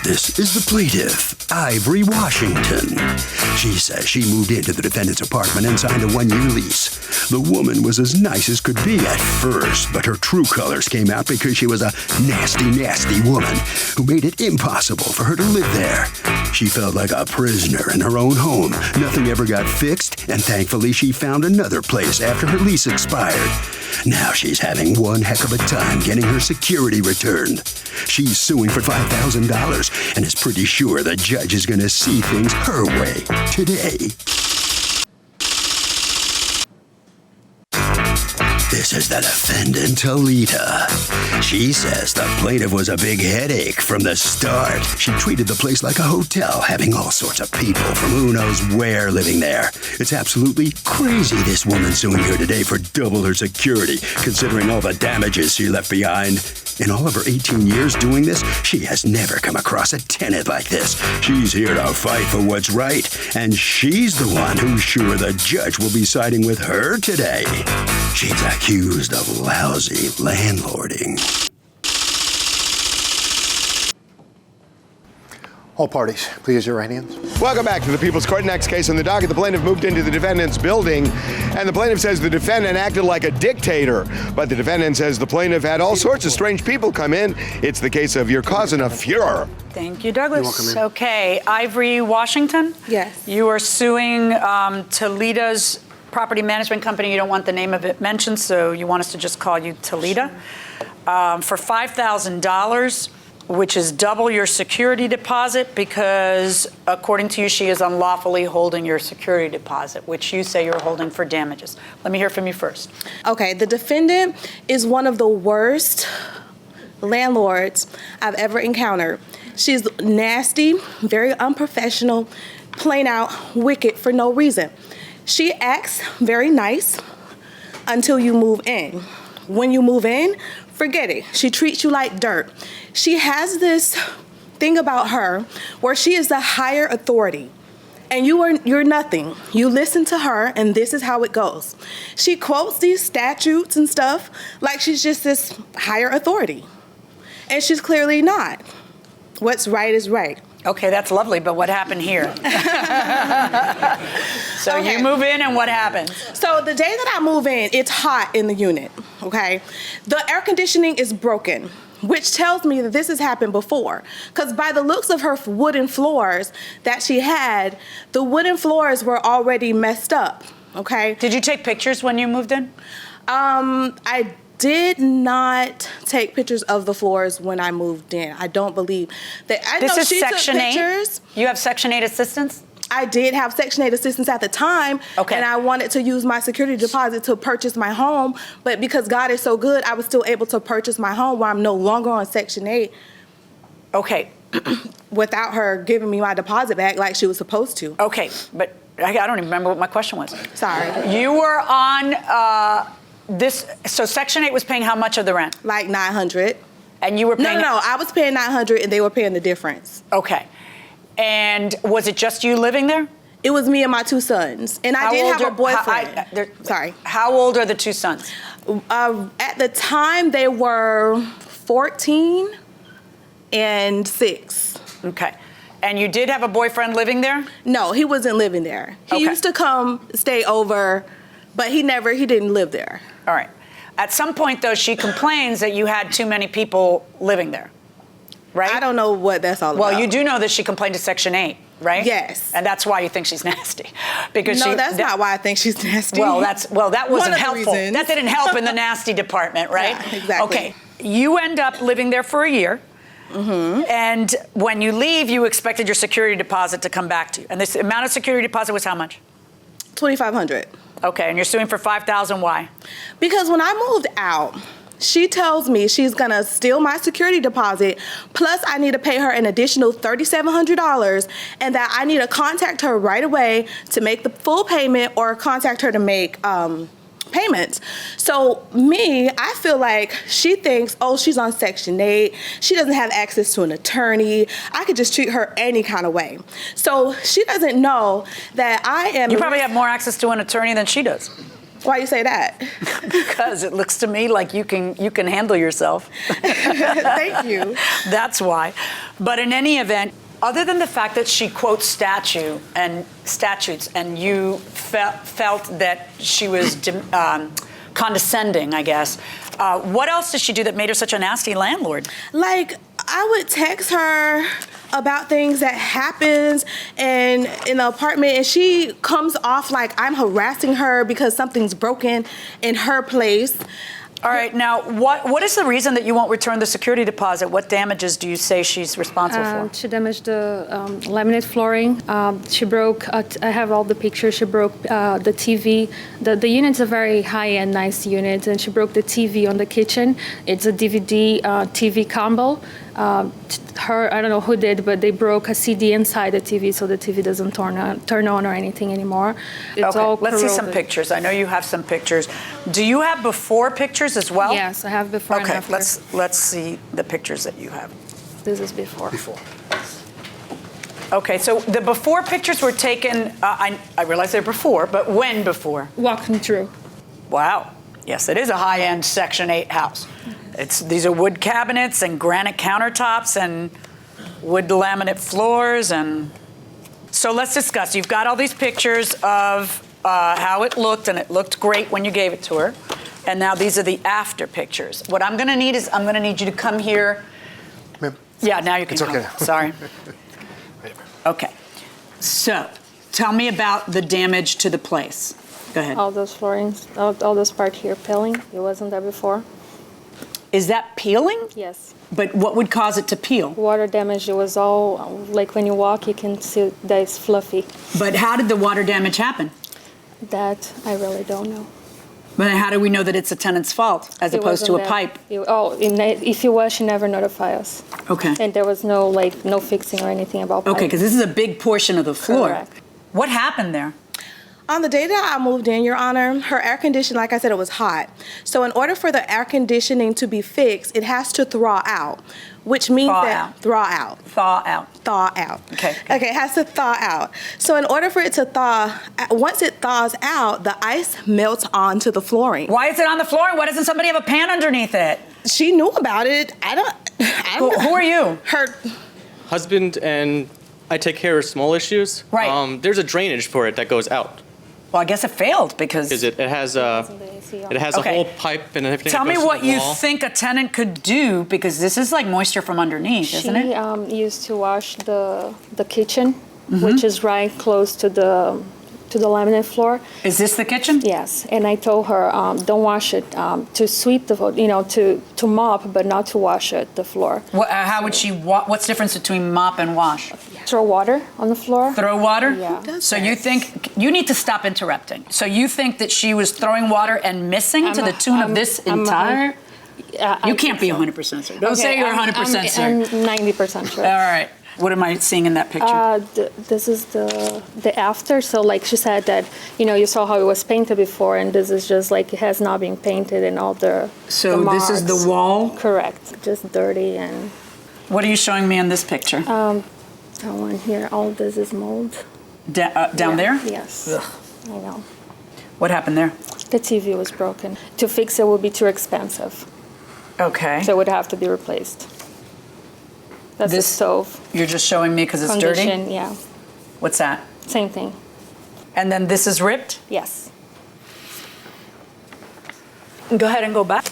This is the plaintiff, Ivory Washington. She says she moved into the defendant's apartment and signed a 1-year lease. The woman was as nice as could be at first, but her true colors came out because she was a nasty, nasty woman who made it impossible for her to live there. She felt like a prisoner in her own home. Nothing ever got fixed, and thankfully she found another place after her lease expired. Now she's having one heck of a time getting her security returned. She's suing for $5,000 and is pretty sure the judge is going to see things her way today. This is the defendant, Talita. She says the plaintiff was a big headache from the start. She treated the place like a hotel, having all sorts of people from who knows where living there. It's absolutely crazy this woman suing here today for double her security, considering all the damages she left behind. In all of her 18 years doing this, she has never come across a tenant like this. She's here to fight for what's right, and she's the one who's sure the judge will be siding with her today. She's accused of lousy landlording. All parties, please raise your right hands. Welcome back to the People's Court. Next case on the docket, the plaintiff moved into the defendant's building, and the plaintiff says the defendant acted like a dictator. But the defendant says the plaintiff had all sorts of strange people come in. It's the case of your cousin of furor. Thank you, Douglas. You're welcome, Okay, Ivory Washington? Yes. You are suing Talita's property management company. You don't want the name of it mentioned, so you want us to just call you Talita, for $5,000. Which is double your security deposit because, according to you, she is unlawfully holding your security deposit, which you say you're holding for damages. Let me hear from you first. Okay, the defendant is one of the worst landlords I've ever encountered. She's nasty, very unprofessional, plain out wicked for no reason. She acts very nice until you move in. When you move in, forget it. She treats you like dirt. She has this thing about her where she is the higher authority and you're nothing. You listen to her and this is how it goes. She quotes these statutes and stuff like she's just this higher authority. And she's clearly not. What's right is right. Okay, that's lovely, but what happened here? So okay. You move in and what happens? So the day that I move in, it's hot in the unit, okay? The air conditioning is broken, which tells me that this has happened before. Because by the looks of her wooden floors that she had, the wooden floors were already messed up, okay? Did you take pictures when you moved in? I did not take pictures of the floors when I moved in. I don't believe that. I this know is she Section took 8? pictures. You have Section 8 assistance? I did have Section 8 assistance at the time, okay. And I wanted to use my security deposit to purchase my home, but because God is so good, I was still able to purchase my home where I'm no longer on Section 8. Okay. Without her giving me my deposit back like she was supposed to. Okay, but I don't even remember what my question was. Sorry. You were on so Section 8 was paying how much of the rent? Like $900. And you were paying? No, I was paying $900 and they were paying the difference. Okay. And was it just you living there? It was me and my 2 sons. And I did have a boyfriend. Sorry. How old are the 2 sons? At the time, they were 14 and 6. Okay. And you did have a boyfriend living there? No, he wasn't living there. He used to come stay over, but he didn't live there. All right. At some point, though, she complains that you had too many people living there, right? I don't know what that's all about. Well, you do know that she complained to Section 8, right? Yes. And that's why you think she's nasty. Because that's not why I think she's nasty. Well, that wasn't helpful. Reasons. That didn't help in the nasty department, right? Yeah, exactly. Okay. You end up living there for a year. Mm-hmm. And when you leave, you expected your security deposit to come back to you. And this amount of security deposit was how much? $2,500. Okay, and you're suing for $5,000. Why? Because when I moved out, she tells me she's gonna steal my security deposit, plus I need to pay her an additional $3,700, and that I need to contact her right away to make the full payment or contact her to make payments. So I feel like she thinks, oh, she's on Section 8. She doesn't have access to an attorney. I could just treat her any kind of way. So she doesn't know that I am... You probably have more access to an attorney than she does. Why you say that? Because it looks to me like you can handle yourself. Thank you. That's why. But in any event, other than the fact that she quotes statutes and you felt that she was condescending, I guess, what else did she do that made her such a nasty landlord? Like, I would text her about things that happens in the apartment, and she comes off like I'm harassing her because something's broken in her place. All right, now, what is the reason that you won't return the security deposit? What damages do you say she's responsible for? She damaged the laminate flooring. She broke, I have all the pictures, she broke the TV. The unit's a very high-end, nice unit, and she broke the TV on the kitchen. It's a DVD TV combo. I don't know who did, but they broke a CD inside the TV so the TV doesn't turn on or anything anymore. It's all let's see corroded. some pictures. I know you have some pictures. Do you have before pictures as well? Yes, I have before and after. Okay, let's see the pictures that you have. This is before. Okay, so the before pictures were taken, I realize they're before, but when before? Walking through. Wow. Yes, it is a high-end Section 8 house. These are wood cabinets and granite countertops and wood laminate floors. And so let's discuss. You've got all these pictures of how it looked, and it looked great when you gave it to her. And now these are the after pictures. What I'm going to need is you to come here. Ma'am? Yeah, now you can It's come. okay. Sorry. Okay. So tell me about the damage to the place. Go ahead. All those floorings, all this part here peeling. It wasn't there before. Is that peeling? Yes. But what would cause it to peel? Water damage, it was all, like when you walk, you can see that it's fluffy. But how did the water damage happen? That I really don't know. But how do we know that it's a tenant's fault as It opposed to wasn't a there. pipe? If it was, she never notified us. Okay. And there was no fixing or anything about pipe. Okay, because this is a big portion of the floor. Correct. What happened there? On the day that I moved in, Your Honor, her air conditioning, like I said, it was hot. So in order for the air conditioning to be fixed, it has to thaw out, which means Thaw out. Thaw out. Okay. Okay, it has to thaw out. So in order for it to thaw, once it thaws out, the ice melts onto the flooring. Why is it on the floor? Why doesn't somebody have a pan underneath it? She knew about it. I don't Who are you? Her. Husband and I take care of small issues. Right. There's a drainage for it that goes out. Well, I guess it failed because... It has a Okay. whole pipe and everything. Tell that me goes to what the you wall. think a tenant could do, because this is like moisture from underneath, isn't it? She used to wash the kitchen, which is right close to the laminate floor. Is this the kitchen? Yes, and I told her don't wash it, to sweep the to mop, but not to wash it, the floor. How would she? What's the difference between mop and wash? Throw water on the floor. Throw water? Yeah. So you think you need to stop interrupting? So you think that she was throwing water and missing to the tune of this entire? You can't be 100% certain. Don't say you're 100% certain. I'm 90% sure. All right. What am I seeing in that picture? This is the after. So like she said that, you saw how it was painted before, and this is just like it has not been painted and all the So the this is marks. the wall? Correct. Just dirty and. What are you showing me in this picture? That one here, all this is mold. Down Yeah, there? Yes. Ugh. I know. What happened there? The TV was broken. To fix it would be too expensive, Okay. so it would have to be replaced. That's the This- stove. You're just showing me because it's dirty? Condition, yeah. What's that? Same thing. And then this is ripped? Yes. Go ahead and go back.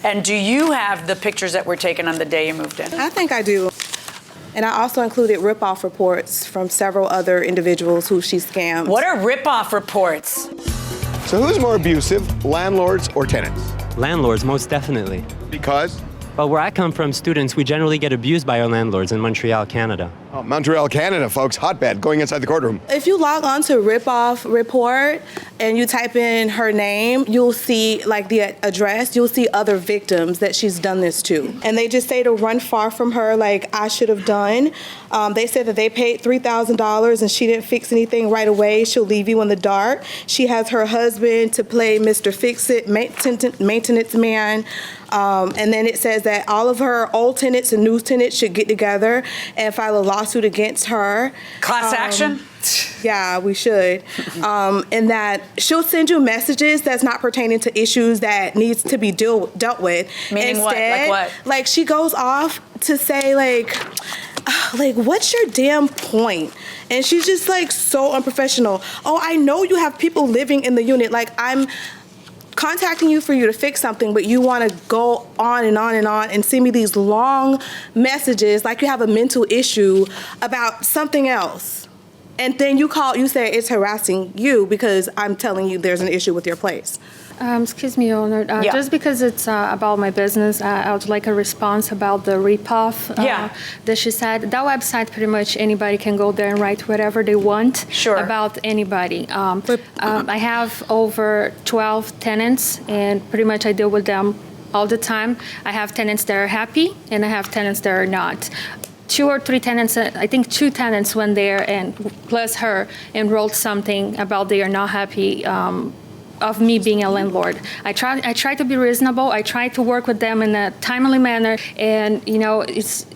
And do you have the pictures that were taken on the day you moved in? I think I do. And I also included rip-off reports from several other individuals who she scammed. What are rip-off reports? So who's more abusive, landlords or tenants? Landlords, most definitely. Because? But where I come from, students, we generally get abused by our landlords in Montreal, Canada. Oh, Montreal, Canada, folks, hotbed, going inside the courtroom. If you log on to rip-off report and you type in her name, you'll see like the address, you'll see other victims that she's done this to. And they just say to run far from her like I should have done. They said that they paid $3,000 and she didn't fix anything right away. She'll leave you in the dark. She has her husband to play Mr. Fix-It, maintenance man. And then it says that all of her old tenants and new tenants should get together and file a lawsuit against her. Class action? Yeah, we should. And that she'll send you messages that's not pertaining to issues that needs to be dealt with. Meaning what? Like what? Like she goes off to say like, what's your damn point? And she's just like so unprofessional. Oh, I know you have people living in the unit. Like I'm contacting you for you to fix something, but you want to go on and on and on and send me these long messages like you have a mental issue about something else. And then you say it's harassing you because I'm telling you there's an issue with your place. Excuse me, Owner. Yeah. Just because it's about my business, I would like a response about the ripoff that she said. That website, pretty much anybody can go there and write whatever they want about anybody. I have over 12 tenants, and pretty much I deal with them all the time. I have tenants that are happy, and I have tenants that are not. 2 or 3 tenants, I think 2 tenants went there and plus her and wrote something about they are not happy of me being a landlord. I try to be reasonable. I try to work with them in a timely manner. And, you know,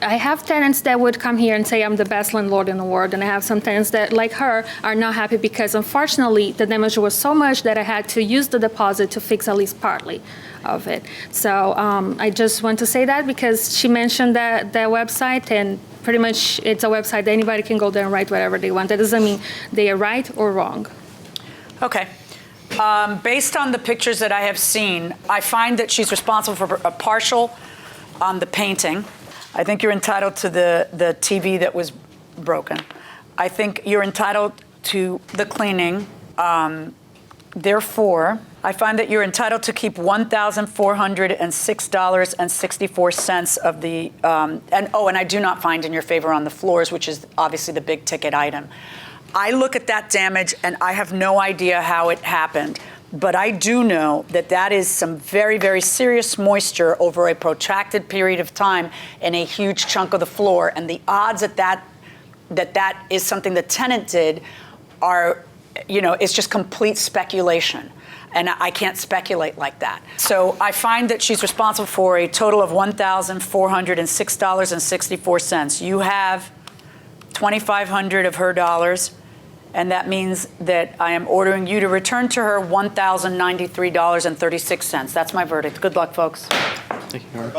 I have tenants that would come here and say I'm the best landlord in the world. And I have some tenants that, like her, are not happy because, unfortunately, the damage was so much that I had to use the deposit to fix at least partly of it. So I just want to say that because she mentioned that website, and pretty much it's a website that anybody can go there and write whatever they want. That doesn't mean they are right or wrong. Okay. Based on the pictures that I have seen, I find that she's responsible for a partial on the painting. I think you're entitled to the TV that was broken. I think you're entitled to the cleaning. Therefore, I find that you're entitled to keep $1,406.64 of the, and I do not find in your favor on the floors, which is obviously the big ticket item. I look at that damage and I have no idea how it happened, but I do know that that is some very, very serious moisture over a protracted period of time in a huge chunk of the floor, and the odds that is something the tenant did are, it's just complete speculation. And I can't speculate like that. So I find that she's responsible for a total of $1,406.64. You have $2,500 of her dollars, and that means that I am ordering you to return to her $1,093.36. That's my verdict. Good luck, folks. Thank you.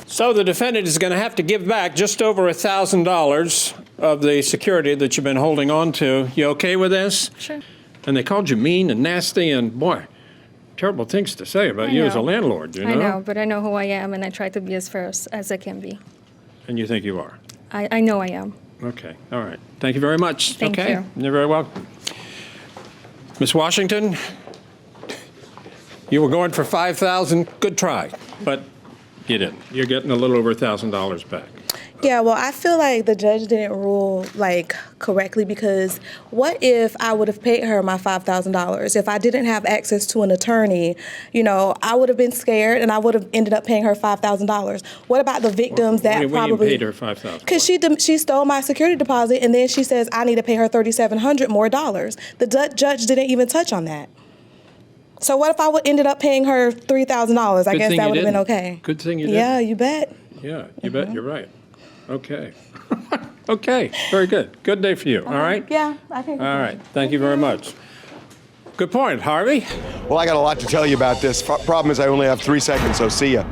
So the defendant is going to have to give back just over $1,000 of the security that you've been holding on to. You okay with this? Sure. And they called you mean and nasty and, boy, terrible things to say about you as a landlord, you know? I know, but I know who I am, and I try to be as fair as I can be. And you think you are? I know I am. Okay, all right. Thank you very much. Thank you. You're very welcome. Ms. Washington, you were going for $5,000. Good try, but you didn't. You're getting a little over $1,000 back. Yeah, well, I feel like the judge didn't rule correctly, because what if I would have paid her my $5,000? If I didn't have access to an attorney, I would have been scared and I would have ended up paying her $5,000. What about the victims that probably? You paid her $5,000. Because she stole my security deposit, and then she says I need to pay her $3,700 more dollars. The judge didn't even touch on that. So what if I ended up paying her $3,000? I guess that would have been okay. Good thing you didn't. Yeah, you bet. Yeah, you bet. You're right. Okay. Okay, very good. Good day for you, all right? Yeah, I think. All right, thank you very much. Good point, Harvey. Well, I got a lot to tell you about this. Problem is I only have 3 seconds, so see ya.